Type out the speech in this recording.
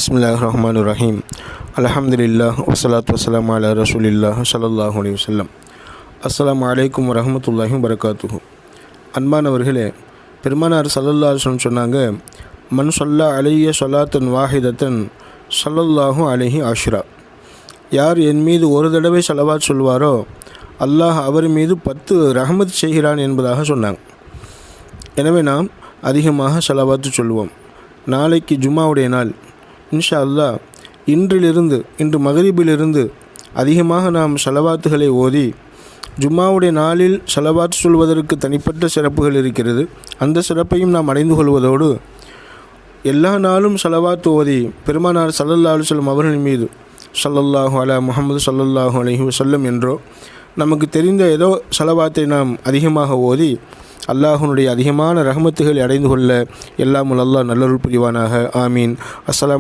பிஸ்மில்லாஹிர்ரஹ்மானிர்ரஹீம். அல்ஹம்துலில்லாஹ் வஸ்ஸலாத்து வஸ்ஸலாமு அலா ரசூலில்லாஹ் ஸல்லல்லாஹு அலைஹி வஸல்லம். அஸ்ஸலாமு அலைக்கும் வரஹ்மத்துல்லாஹி வபரகாத்துஹு. அன்பானவர்களே, பெருமானார் ஸல்லல்லாஹு அலைஹி வஸல்லம் சொன்னாங்க, மன் ஸல்லா அலைய ஸலாத்தன் வாஹிதத்தன் ஸல்லல்லாஹு அலைஹி அஷ்ரா. யார் என் மீது ஒரு தடவை ஸலவாத் சொல்வாரோ அல்லாஹ் அவர் மீது 10 ரஹ்மத் செய்கிறான் என்பதாக சொன்னாங்க. எனவே நாம் அதிகமாக ஸலவாத்து சொல்வோம். நாளைக்கு ஜும்மாவுடைய நாள். இன்ஷா அல்லாஹ் இன்று மகரிபிலிருந்து அதிகமாக நாம் ஸலவாத்துகளை ஓதி, ஜும்மாவுடைய நாளில் ஸலவாத் சொல்வதற்கு தனிப்பட்ட சிறப்புகள் இருக்கிறது. அந்த சிறப்பையும் நாம் அடைந்து கொள்வதோடு எல்லா நாளும் ஸலவாத் ஓதி பெருமானார் ஸல்லல்லாஹு அலைஹி வஸல்லம் அவர்கள் மீது ஸல்லல்லாஹு அலா முஹம்மது ஸல்லல்லாஹு அலைஹி வஸல்லம் என்றோ நமக்கு தெரிந்த ஏதோ ஸலவாத்தை நாம் அதிகமாக ஓதி அல்லாஹ்வுடைய அதிகமான ரஹ்மத்துகளை அடைந்து கொள்ள எல்லாம் வல்ல அல்லாஹ் நல்லருள் புரிவானாக. ஆமீன். அஸ்ஸலாமு